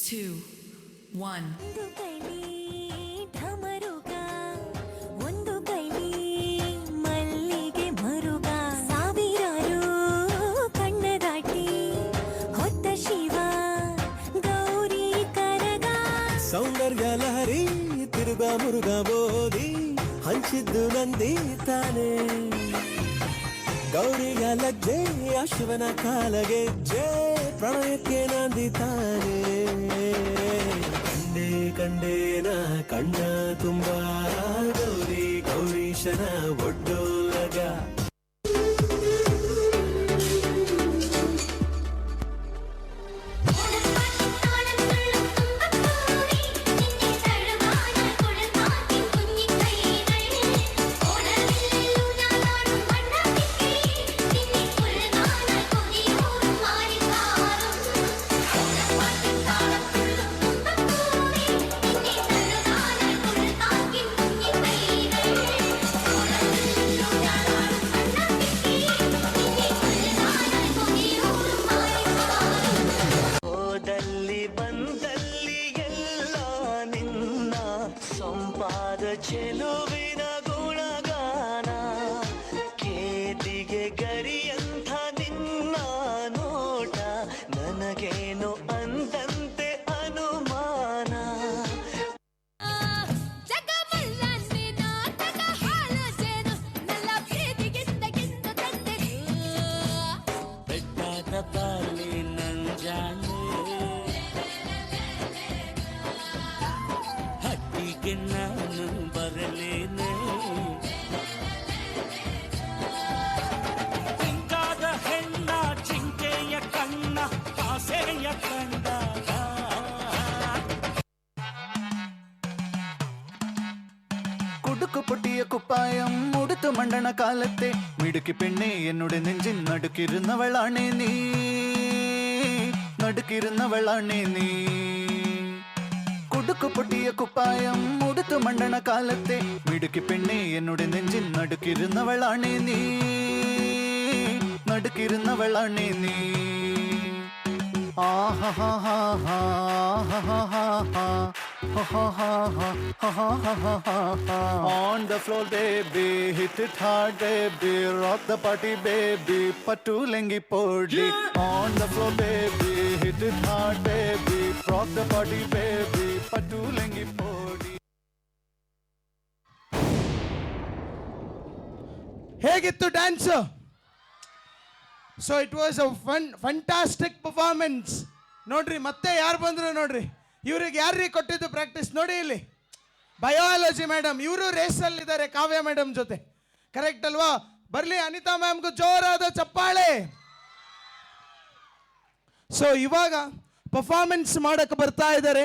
2, 1. ಒಂದು ಕೈಲಿ ಢಮರುಗ, ಒಂದು ಕೈಲಿ ಮಲ್ಲಿಗೆ ಮರುಗ, ಸಾವಿರಾರು ಕಣ್ಣ ದಾಟಿ ಹೊತ್ತ ಶಿವ ಗೌರಿ ಕರಗ. ಸೌಂದರ್ಯ ಲಹರಿ ತಿರುಗ ಮುರುಗ ಬೋದಿ ಹಂಚಿದ್ದು ನಂದಿ ತಾನೆ. ಗೌರಿಯ ಲಜ್ಜೆ ಆ ಶಿವನ ಕಾಲಗೆಜ್ಜೆ ಪ್ರಣಯಕ್ಕೆ ನಂದಿತಾನೆ. ಕಂಡೇ ಕಂಡೇನ ಕಣ್ಣ ತುಂಬ ಗೌರಿ ಗೌರೀಶನ ಒಡ್ಡೋಲಗ. ಚೆಲುವಿನ ಗುಣಗಾನ ಕೇದಿಗೆ ಗರಿಯಂಥ ನಿನ್ನ ನೋಟ ನನಗೇನು ಅಂದಂತೆ ಅನುಮಾನ. ಬೆಟ್ಟದ ಬಾಲಿ ನಂಜಾನೆ ಹಟ್ಟಿಗೆ ನಾನು ಬರಲೇನೆ. ಹಿಂಗಾದ ಹೆಣ್ಣ ಜಿಂಕೆಯ ಕಣ್ಣ ಆಸೆಯ ಕಂಡಾಗ. കുടുക്കു പൊട്ടിയ കുപ്പായം മുടുത്തു മണ്ടണ കാലത്തെ മിടുക്കി പെണ്ണെ എന്നുടെ നെഞ്ചിൻ നടുക്കിരുന്നവളാണേ നീ, നടുക്കിരുന്നവളാണേ നീ. കുടുക്കു പൊട്ടിയ കുപ്പായം മുടുത്തു മണ്ടണ കാലത്തെ മിടുക്കി പെണ്ണെ എന്നുടെ നെഞ്ചിൻ നടുക്കിരുന്നവളാണേ നീ, നടുക്കിരുന്നവളാണേ നീ. On the floor baby, hit it hard baby, rock the party baby, pattu lengi podi. On the floor baby, hit it hard baby, rock the party baby, pattu lengi podi. ಹೇಗಿತ್ತು dance? So it was a fantastic performance. ನೋಡ್ರಿ ಮತ್ತೆ ಯಾರು ಬಂದ್ರು ನೋಡ್ರಿ. ಇವ್ರಿಗೆ ಯಾರ್ರೀ ಕೊಟ್ಟಿದ್ದು practice ನೋಡಿ ಇಲ್ಲಿ? Biology madam. ಇವರು ರೇಸಲ್ಲಿದ್ದಾರೆ ಕಾವ್ಯ ಮೇಡಮ್ ಜೊತೆ. ಕರೆಕ್ಟ್ ಅಲ್ವಾ? ಬರಲಿ ಅನಿತಾ ಮ್ಯಾಮ್ಗೂ ಜೋರಾದ ಚಪ್ಪಾಳೆ. ಸೊ ಇವಾಗ ಪರ್ಫಾರ್ಮೆನ್ಸ್ ಮಾಡಕ್ಕೆ ಬರ್ತಾ ಇದ್ದಾರೆ